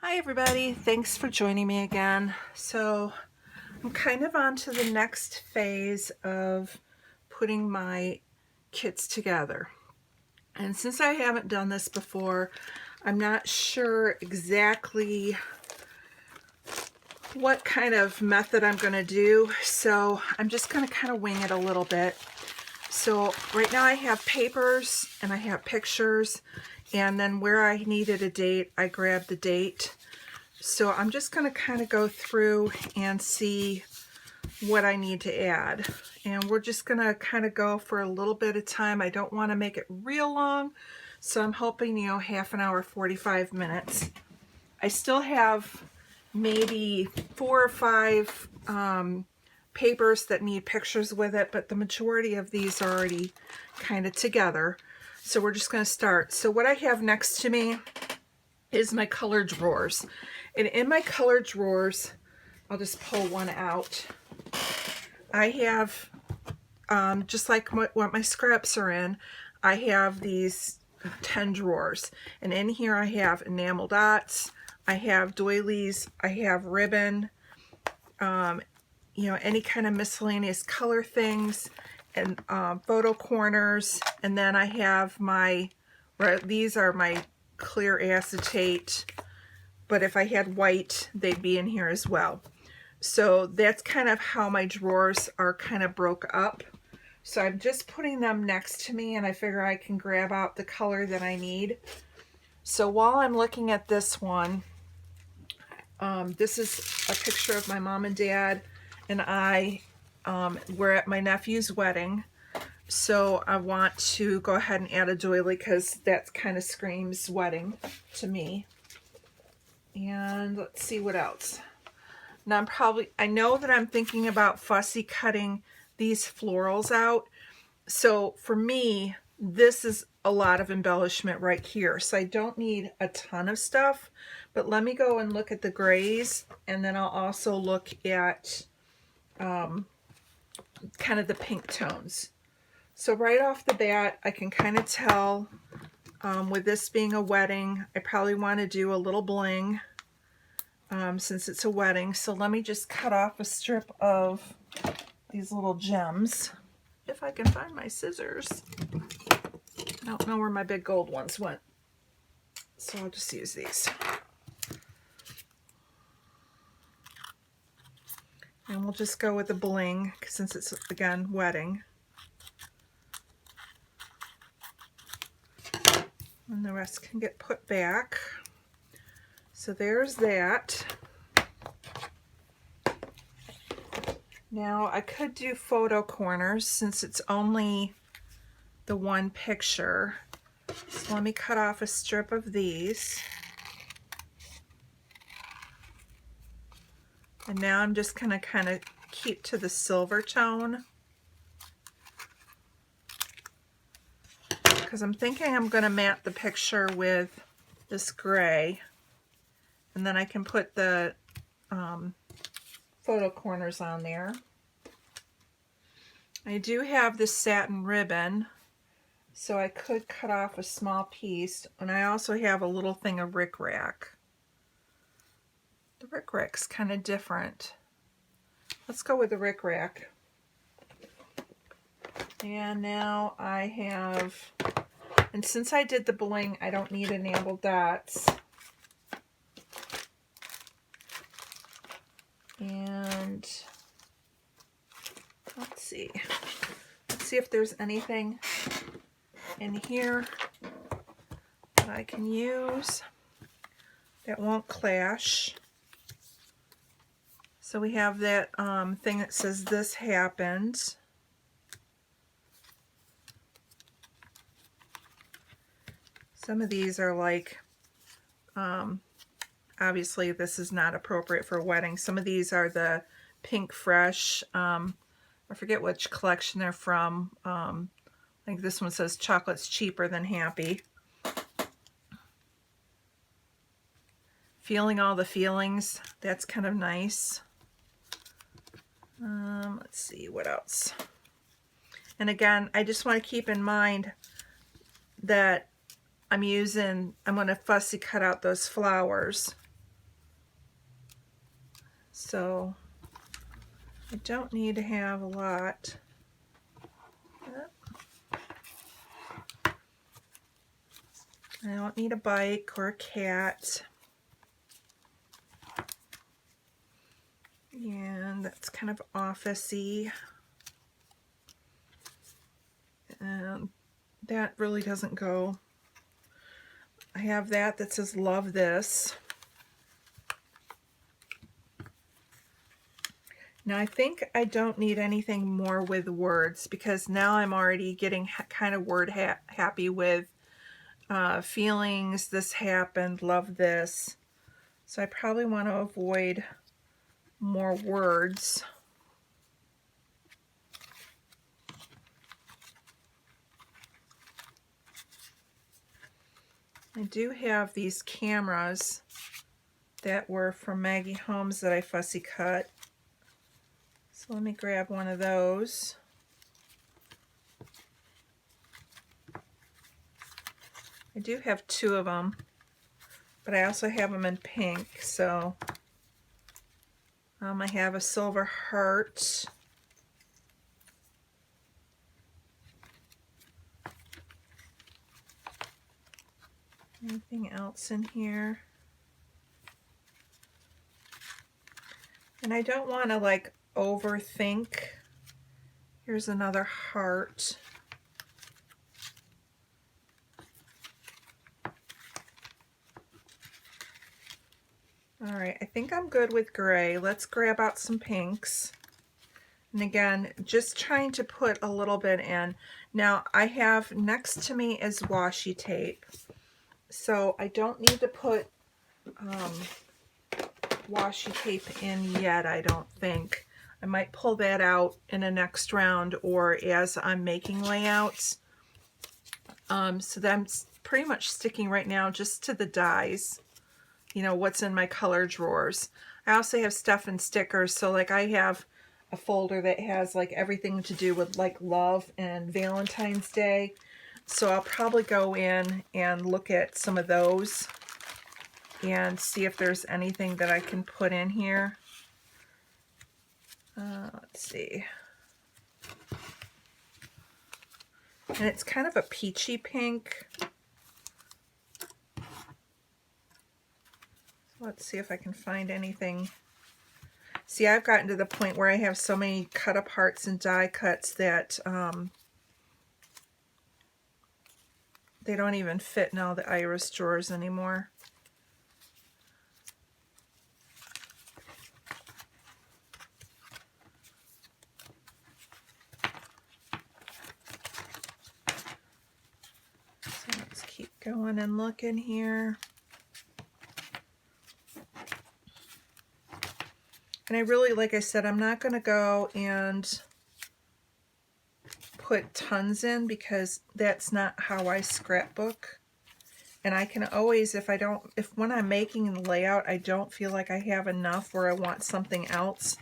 Hi everybody, thanks for joining me again. So I'm kind of on to the next phase of putting my kits together. And since I haven't done this before, I'm not sure exactly what kind of method I'm going to do. So I'm just going to kind of wing it a little bit. So right now I have papers and I have pictures, and then where I needed a date, I grabbed the date. So I'm just going to kind of go through and see what I need to add. And we're just going to kind of go for a little bit of time. I don't want to make it real long. So I'm hoping, half an hour, 45 minutes. I still have maybe 4 or 5 papers that need pictures with it, but the majority of these are already kind of together. So we're just going to start. So what I have next to me is my color drawers. And in my color drawers, I'll just pull one out. I have, just like what my scraps are in, I have these 10 drawers. And in here I have enamel dots, I have doilies, I have ribbon, any kind of miscellaneous color things, and photo corners. And then I have these are my clear acetate, but if I had white, they'd be in here as well. So that's kind of how my drawers are kind of broke up. So I'm just putting them next to me, and I figure I can grab out the color that I need. So while I'm looking at this one, this is a picture of my mom and dad and I. We're at my nephew's wedding. So I want to go ahead and add a doily because that kind of screams wedding to me. And let's see what else. Now I know that I'm thinking about fussy cutting these florals out. So for me, this is a lot of embellishment right here. So I don't need a ton of stuff, but let me go and look at the grays, and then I'll also look at kind of the pink tones. So right off the bat, I can kind of tell with this being a wedding, I probably want to do a little bling. Since it's a wedding. So let me just cut off a strip of these little gems. If I can find my scissors. I don't know where my big gold ones went. So I'll just use these. And we'll just go with the bling since it's, again, wedding. And the rest can get put back. So there's that. Now I could do photo corners since it's only the one picture. So let me cut off a strip of these. And now I'm just gonna kind of keep to the silver tone, because I'm thinking I'm gonna mat the picture with this gray. And then I can put the photo corners on there. I do have this satin ribbon, so I could cut off a small piece. And I also have a little thing of rickrack. The rickrack's kind of different. Let's go with the rickrack. And now I have, and since I did the bling, I don't need enamel dots. And let's see if there's anything in here that I can use that won't clash. So we have that thing that says this happened. Some of these are like, obviously this is not appropriate for a wedding. Some of these are the Pink Fresh. I forget which collection they're from. I think this one says chocolate's cheaper than happy. Feeling all the feelings. That's kind of nice. Let's see what else. And again, I just want to keep in mind that I'm going to fussy cut out those flowers. So I don't need to have a lot. I don't need a bike or a cat. And that's kind of office-y. And that really doesn't go. I have that says love this. Now I think I don't need anything more with words, because now I'm already getting kind of word happy with feelings, this happened, love this. So I probably want to avoid more words. I do have these cameras that were from Maggie Holmes that I fussy cut. So let me grab one of those. I do have two of them, but I also have them in pink. So I have a silver heart. Anything else in here? And I don't want to like overthink. Here's another heart. All right, I think I'm good with gray. Let's grab out some pinks. And again, just trying to put a little bit in. Now I have next to me is washi tape. So I don't need to put washi tape in yet, I don't think. I might pull that out in a next round or as I'm making layouts. So I'm pretty much sticking right now just to the dies, you know, what's in my color drawers. I also have stuff and stickers, so like I have a folder that has like everything to do with like love and Valentine's Day. So I'll probably go in and look at some of those and see if there's anything that I can put in here. Let's see. And it's kind of a peachy pink. So let's see if I can find anything. See, I've gotten to the point where I have so many cut aparts and die cuts that they don't even fit in all the iris drawers anymore. So let's keep going and looking here. And I really, like I said, I'm not going to go and put tons in because that's not how I scrapbook. And I can always, if when I'm making the layout, I don't feel like I have enough or I want something else,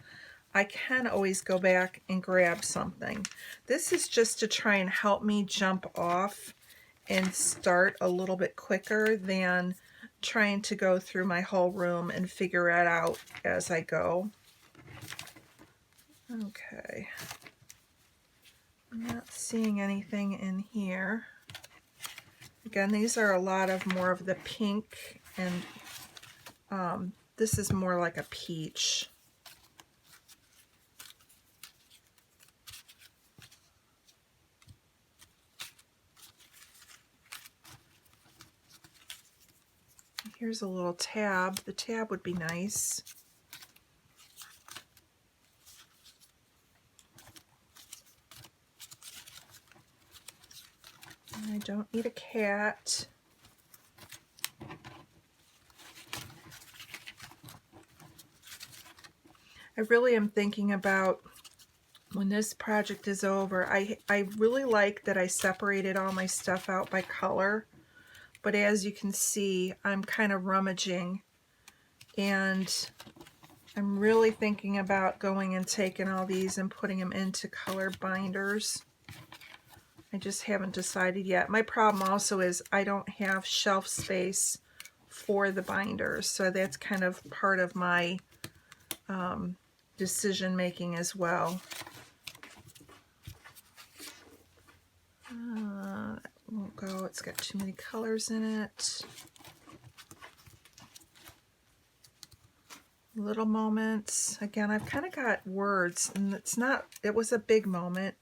I can always go back and grab something. This is just to try and help me jump off and start a little bit quicker than trying to go through my whole room and figure it out as I go. Okay. I'm not seeing anything in here. Again, these are a lot of more of the pink, and this is more like a peach. Here's a little tab. The tab would be nice. I don't need a cat. I really am thinking about when this project is over. I really like that I separated all my stuff out by color, but as you can see, I'm kind of rummaging, and I'm really thinking about going and taking all these and putting them into color binders. I just haven't decided yet. My problem also is I don't have shelf space for the binders, so that's kind of part of my decision making as well. That won't go, it's got too many colors in it. Little moments. Again, I've kind of got words, and it's not, it was a big moment.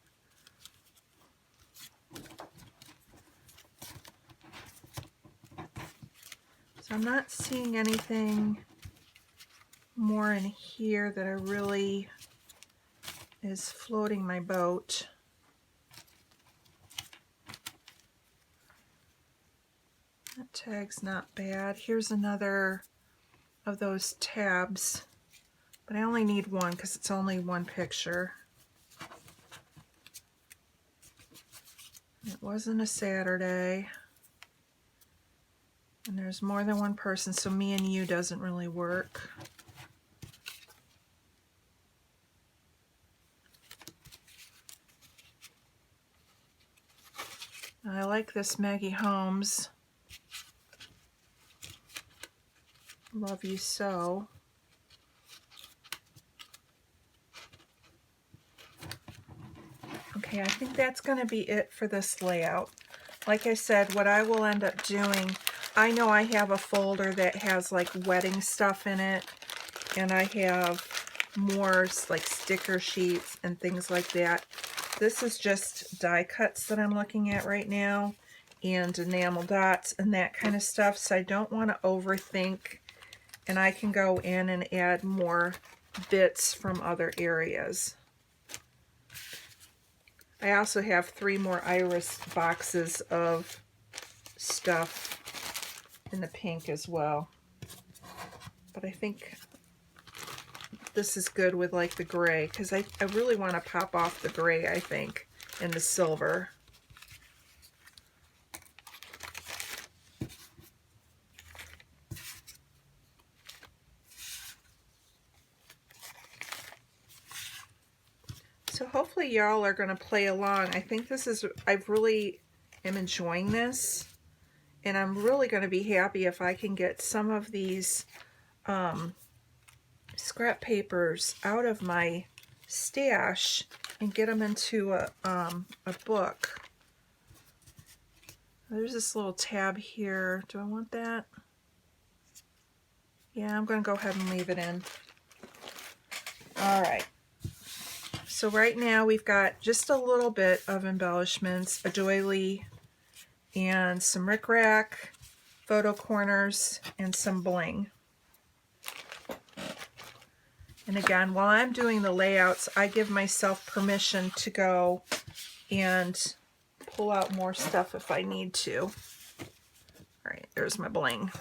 So I'm not seeing anything more in here that I really is floating my boat. That tag's not bad. Here's another of those tabs, but I only need one because it's only one picture. It wasn't a Saturday, and there's more than one person, so me and you doesn't really work. I like this Maggie Holmes. Love You So. Okay, I think that's going to be it for this layout. Like I said, what I will end up doing, I know I have a folder that has like wedding stuff in it, and I have more like sticker sheets and things like that. This is just die cuts that I'm looking at right now, and enamel dots and that kind of stuff, so I don't want to overthink, and I can go in and add more bits from other areas. I also have 3 more iris boxes of stuff in the pink as well. But I think this is good with like the gray, because I really want to pop off the gray, I think, and the silver. So hopefully y'all are going to play along. I think this is, I really am enjoying this, and I'm really going to be happy if I can get some of these scrap papers out of my stash and get them into a book. There's this little tab here. Do I want that? Yeah, I'm going to go ahead and leave it in. All right. So right now we've got just a little bit of embellishments, a doily, and some rickrack, photo corners, and some bling. And again, while I'm doing the layouts, I give myself permission to go and pull out more stuff if I need to. All right, there's my bling.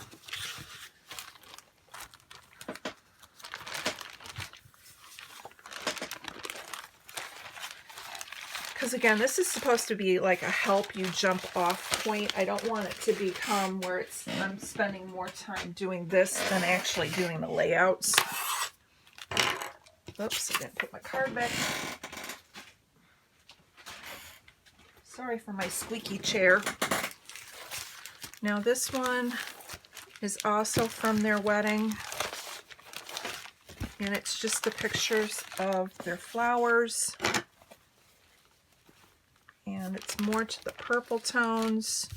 Because again, this is supposed to be like a help you jump off point. I don't want it to become where I'm spending more time doing this than actually doing the layouts. Oops, I didn't put my card back. Sorry for my squeaky chair. Now this one is also from their wedding, and it's just the pictures of their flowers. And it's more to the purple tones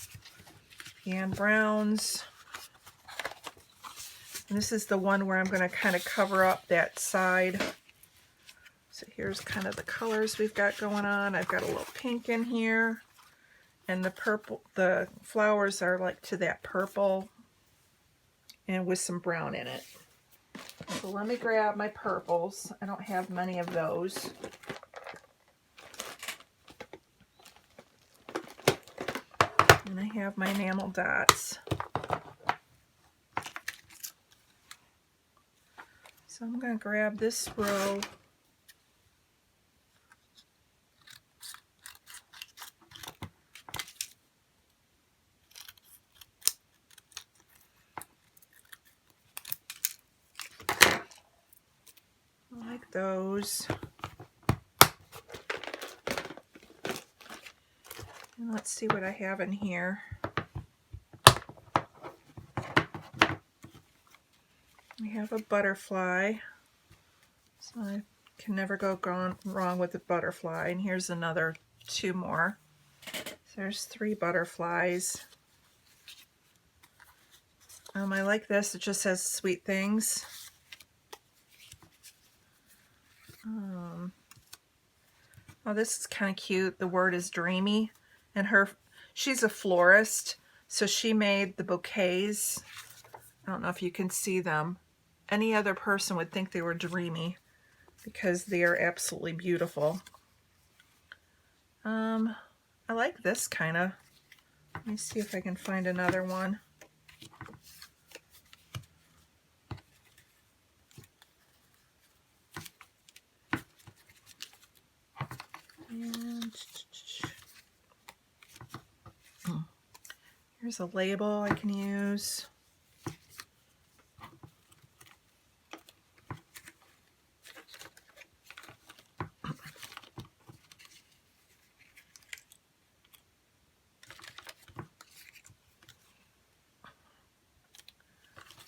and browns. And this is the one where I'm going to kind of cover up that side. So here's kind of the colors we've got going on. I've got a little pink in here. And the purple, the flowers are like to that purple and with some brown in it. So let me grab my purples. I don't have many of those. And I have my enamel dots. So I'm going to grab this row. I like those. And let's see what I have in here. I have a butterfly. So I can never go wrong with a butterfly. And here's another 2 more. So there's 3 butterflies. I like this. It just says sweet things. Oh, this is kind of cute. The word is dreamy. And she's a florist, so she made the bouquets. I don't know if you can see them. Any other person would think they were dreamy because they are absolutely beautiful. I like this kind of. Let me see if I can find another one. And here's a label I can use.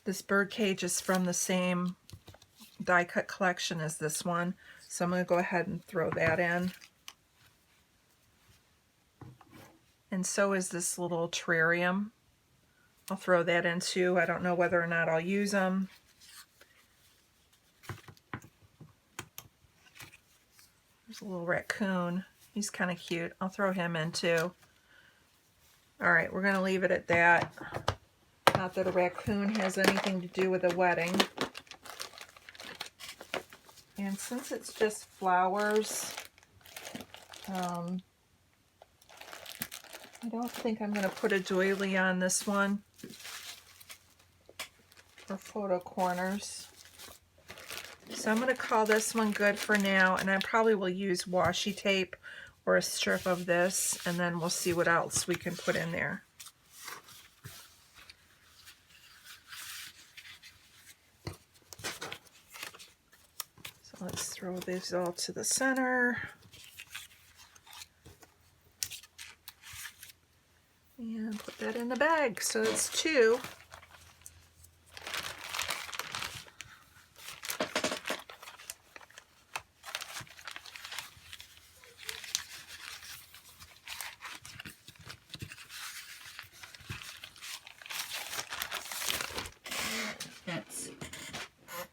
This bird cage is from the same die cut collection as this one, so I'm going to go ahead and throw that in. And so is this little terrarium. I'll throw that in too. I don't know whether or not I'll use them. There's a little raccoon. He's kind of cute. I'll throw him in too. All right, we're going to leave it at that. Not that a raccoon has anything to do with a wedding. And since it's just flowers, I don't think I'm going to put a doily on this one for photo corners. So I'm going to call this one good for now, and I probably will use washi tape or a strip of this, and then we'll see what else we can put in there. So let's throw these all to the center. And put that in the bag. So it's 2.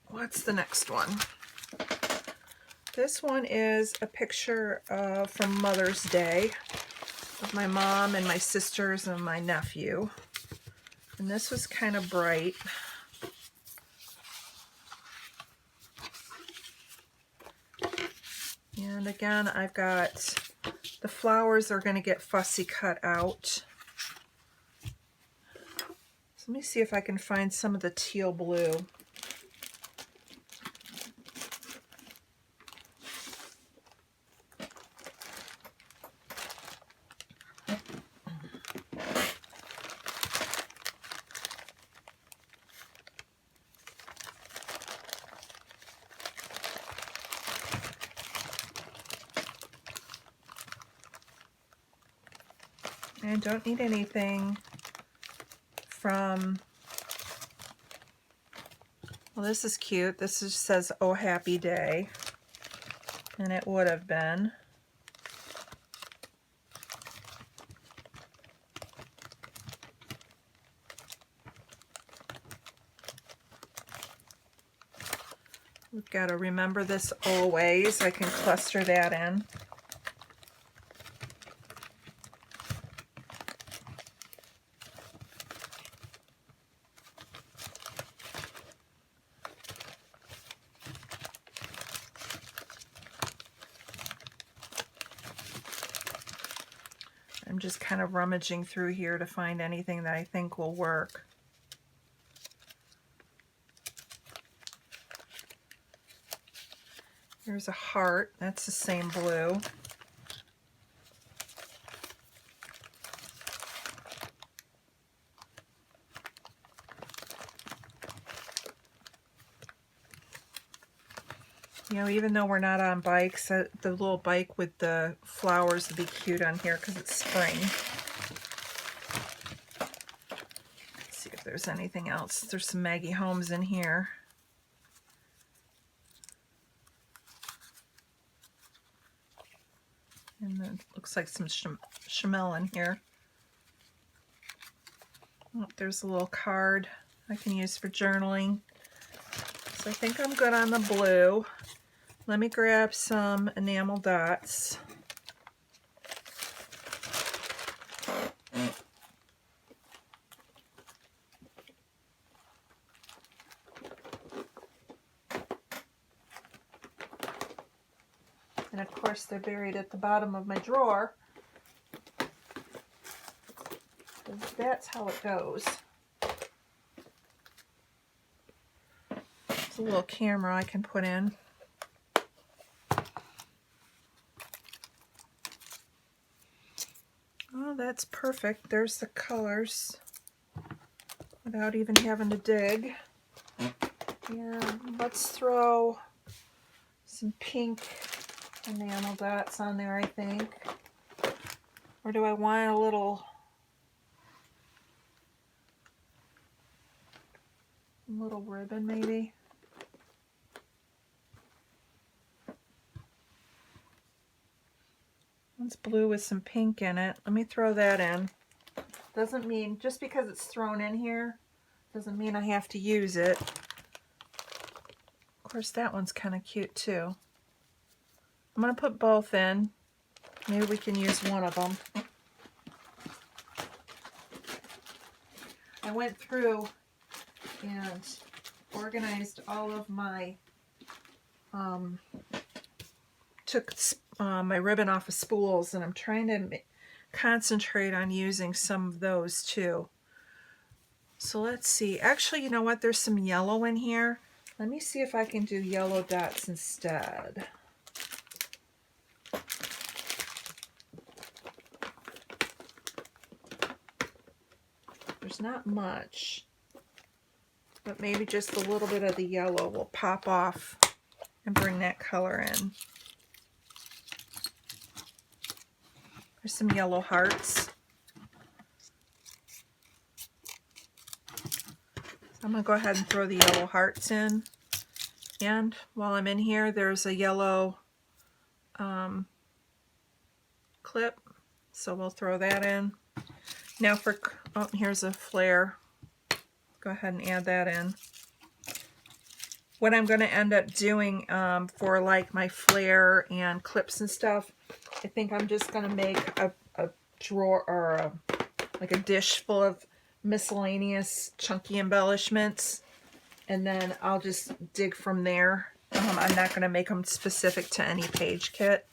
What's the next one? This one is a picture from Mother's Day of my mom and my sisters and my nephew. And this was kind of bright. And again, I've got the flowers are going to get fussy cut out. So let me see if I can find some of the teal blue. I don't need anything from, well, this is cute. This just says, "Oh, happy day." And it would have been. We've got to remember this always. I can cluster that in. I'm just kind of rummaging through here to find anything that I think will work. Here's a heart. That's the same blue. You know, even though we're not on bikes, the little bike with the flowers would be cute on here because it's spring. Let's see if there's anything else. There's some Maggie Holmes in here. And then looks like some chamel in here. Oh, there's a little card I can use for journaling. So I think I'm good on the blue. Let me grab some enamel dots. And of course they're buried at the bottom of my drawer. That's how it goes. It's a little camera I can put in. Oh, that's perfect. There's the colors without even having to dig. And let's throw some pink enamel dots on there, I think. Or do I want a little ribbon maybe? It's blue with some pink in it. Let me throw that in. Doesn't mean, just because it's thrown in here, doesn't mean I have to use it. Of course, that one's kind of cute too. I'm going to put both in. Maybe we can use one of them. I went through and organized all of my, took my ribbon off of spools, and I'm trying to concentrate on using some of those too. So let's see. Actually, you know what? There's some yellow in here. Let me see if I can do yellow dots instead. There's not much, but maybe just a little bit of the yellow will pop off and bring that color in. There's some yellow hearts. So I'm going to go ahead and throw the yellow hearts in. And while I'm in here, there's a yellow clip, so we'll throw that in. Now for, oh, here's a flare. Go ahead and add that in. What I'm going to end up doing for like my flare and clips and stuff, I think I'm just going to make a drawer or like a dish full of miscellaneous chunky embellishments, and then I'll just dig from there. I'm not going to make them specific to any page kit,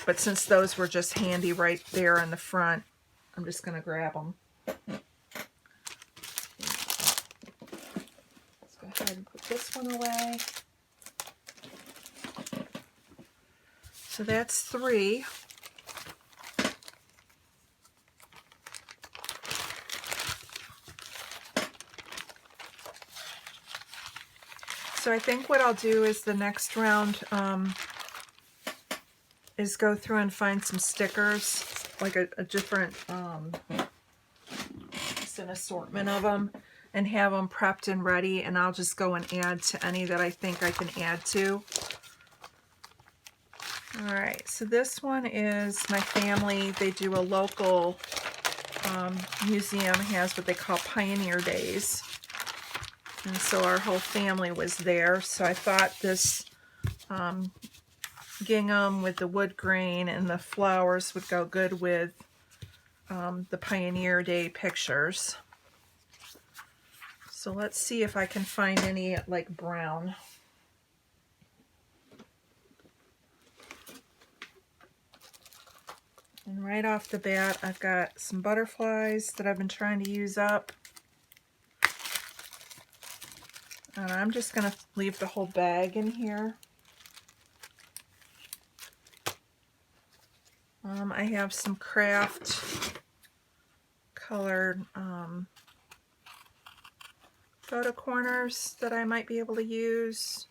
but since those were just handy right there in the front, I'm just going to grab them. Let's go ahead and put this one away. So that's 3. So I think what I'll do is the next round is go through and find some stickers, like a different, just an assortment of them, and have them prepped and ready, and I'll just go and add to any that I think I can add to. Alright, so this one is my family. They do a local museum, has what they call Pioneer Days. And so our whole family was there. So I thought this gingham with the wood grain and the flowers would go good with the Pioneer Day pictures. So let's see if I can find any like brown. And right off the bat, I've got some butterflies that I've been trying to use up. And I'm just going to leave the whole bag in here. I have some craft colored photo corners that I might be able to use.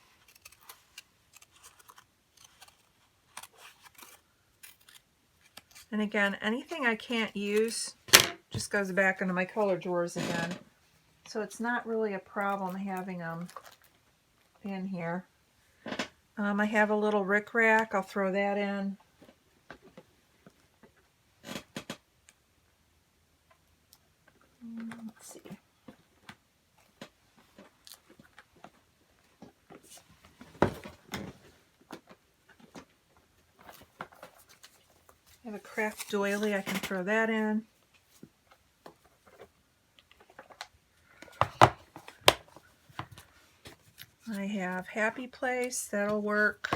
And again, anything I can't use just goes back into my color drawers again. So it's not really a problem having them in here. I have a little rickrack. I'll throw that in. Let's see. I have a craft doily, I can throw that in. I have Happy Place, that'll work.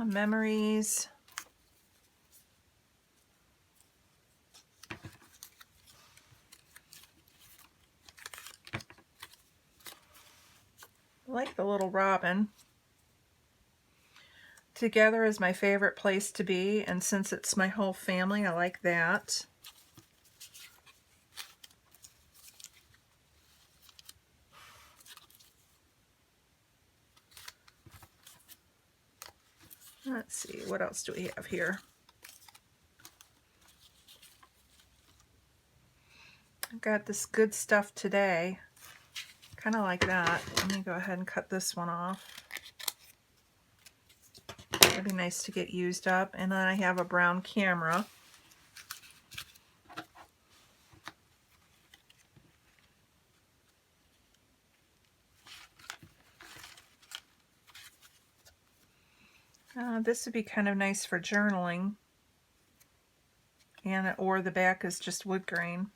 Memories. I like the little robin. Together is my favorite place to be, and since it's my whole family, I like that. Let's see, what else do we have here? I've got this Good Stuff Today. Kind of like that. Let me go ahead and cut this one off. That'd be nice to get used up. And then I have a brown camera. This would be kind of nice for journaling. And or the back is just wood grain.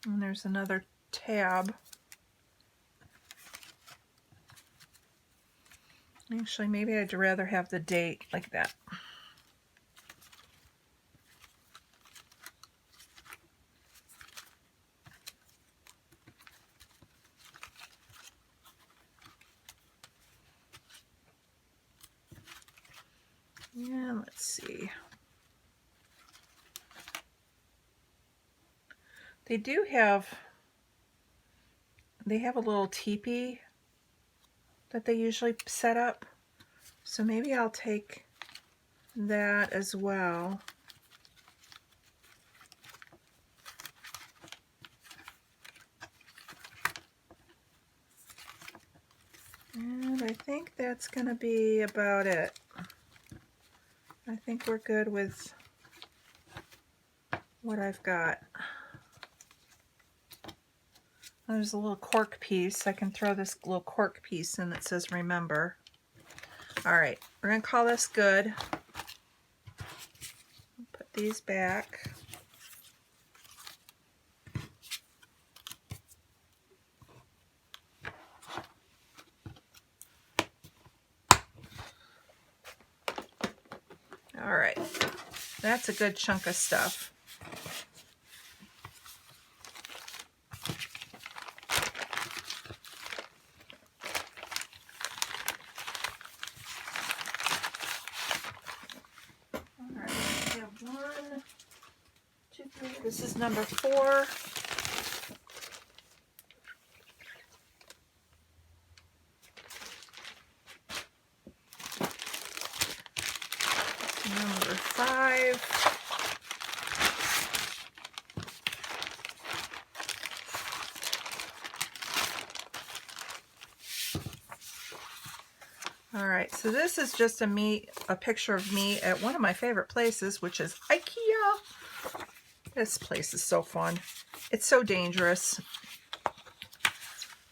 And there's another tab. Actually, maybe I'd rather have the date like that. And let's see. They have a little teepee that they usually set up. So maybe I'll take that as well. And I think that's going to be about it. I think we're good with what I've got. There's a little cork piece. I can throw this little cork piece in that says remember. All right, we're going to call this good. Put these back. All right, that's a good chunk of stuff. This is number 4. Number 5. All right, so this is just a picture of me at one of my favorite places, which is Ikea. This place is so fun. It's so dangerous.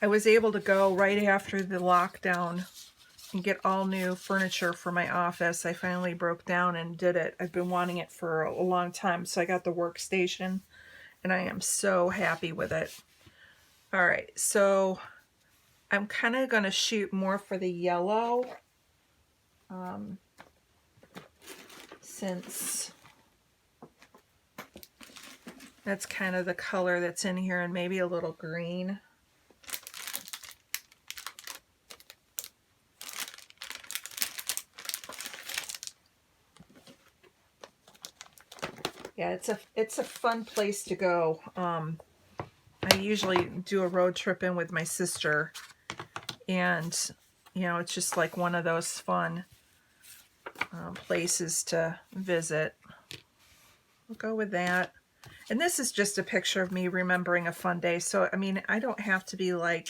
I was able to go right after the lockdown and get all new furniture for my office. I finally broke down and did it. I've been wanting it for a long time, so I got the workstation, and I am so happy with it. All right, so I'm kind of going to shoot more for the yellow, since that's kind of the color that's in here, and maybe a little green. Yeah, it's a fun place to go. I usually do a road trip in with my sister, and you know, it's just like one of those fun places to visit. We'll go with that. And this is just a picture of me remembering a fun day. So I mean, I don't have to be like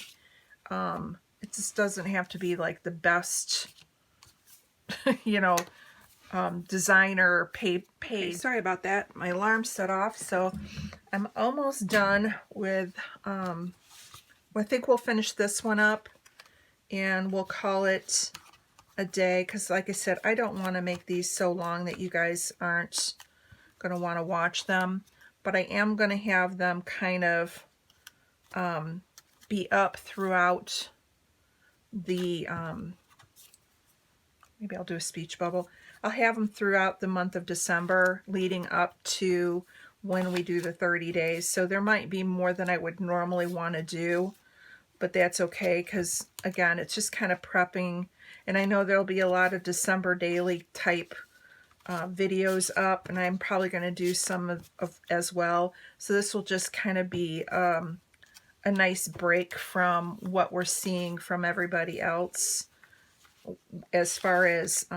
It just doesn't have to be like the best, you know, designer page. Okay, sorry about that. My alarm set off, so I'm almost done with, I think we'll finish this one up and we'll call it a day, because like I said, I don't want to make these so long that you guys aren't going to want to watch them, but I am going to have them kind of be up throughout the, maybe I'll do a speech bubble. I'll have them throughout the month of December leading up to when we do the 30 days. So there might be more than I would normally want to do, but that's okay, because again, it's just kind of prepping. And I know there'll be a lot of December daily type videos up, and I'm probably going to do some of as well. So this will just kind of be a nice break from what we're seeing from everybody else, as far as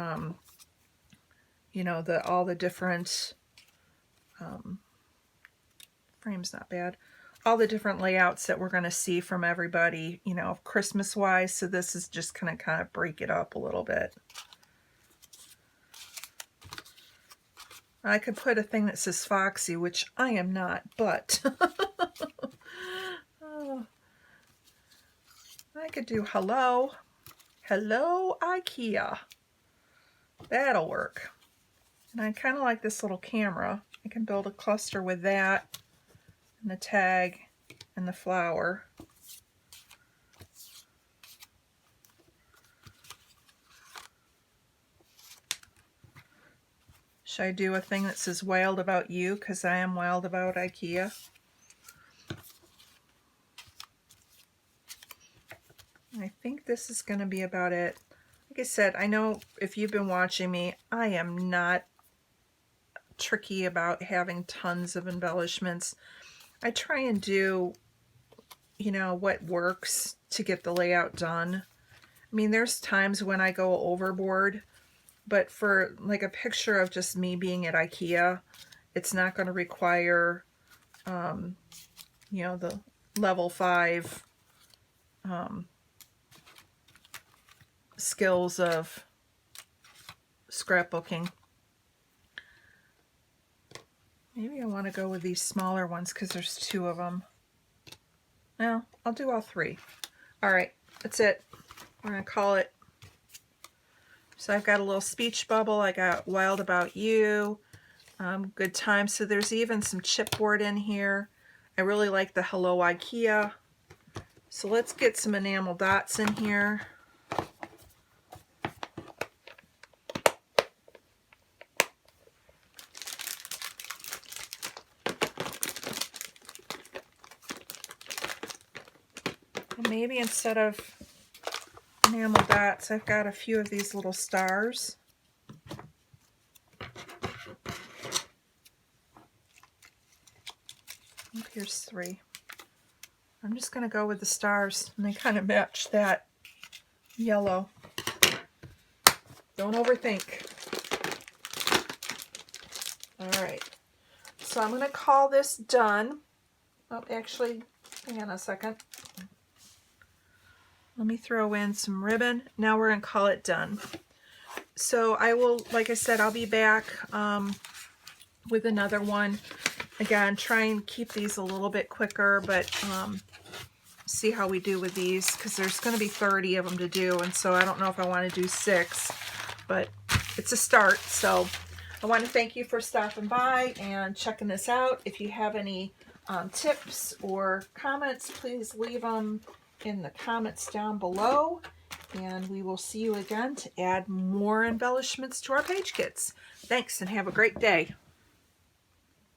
you know, all the different frames, not bad, all the different layouts that we're going to see from everybody, you know, Christmas wise. So this is just going to kind of break it up a little bit. I could put a thing that says Foxy, which I am not, but oh, I could do hello Ikea. That'll work. And I kind of like this little camera. I can build a cluster with that and the tag and the flower. Should I do a thing that says wild about you, because I am wild about Ikea? I think this is going to be about it. Like I said, I know if you've been watching me, I am not tricky about having tons of embellishments. I try and do, you know, what works to get the layout done. I mean, there's times when I go overboard, but for like a picture of just me being at Ikea, it's not going to require, you know, the level 5 skills of scrapbooking. Maybe I want to go with these smaller ones because there's 2 of them. Well, I'll do all 3. All right, that's it. We're going to call it. So I've got a little speech bubble. I got wild about you. Good time. So there's even some chipboard in here. I really like the hello Ikea. So let's get some enamel dots in here. And maybe instead of enamel dots, I've got a few of these little stars. Here's 3. I'm just going to go with the stars, and they kind of match that yellow. Don't overthink. All right. So I'm going to call this done. Oh, actually, hang on a second. Let me throw in some ribbon. Now we're going to call it done. So I will, like I said, I'll be back with another one. Again, try and keep these a little bit quicker, but see how we do with these, because there's going to be 30 of them to do, and so I don't know if I want to do 6, but it's a start. So I want to thank you for stopping by and checking this out. If you have any tips or comments, please leave them in the comments down below, and we will see you again to add more embellishments to our page kits. Thanks, and have a great day.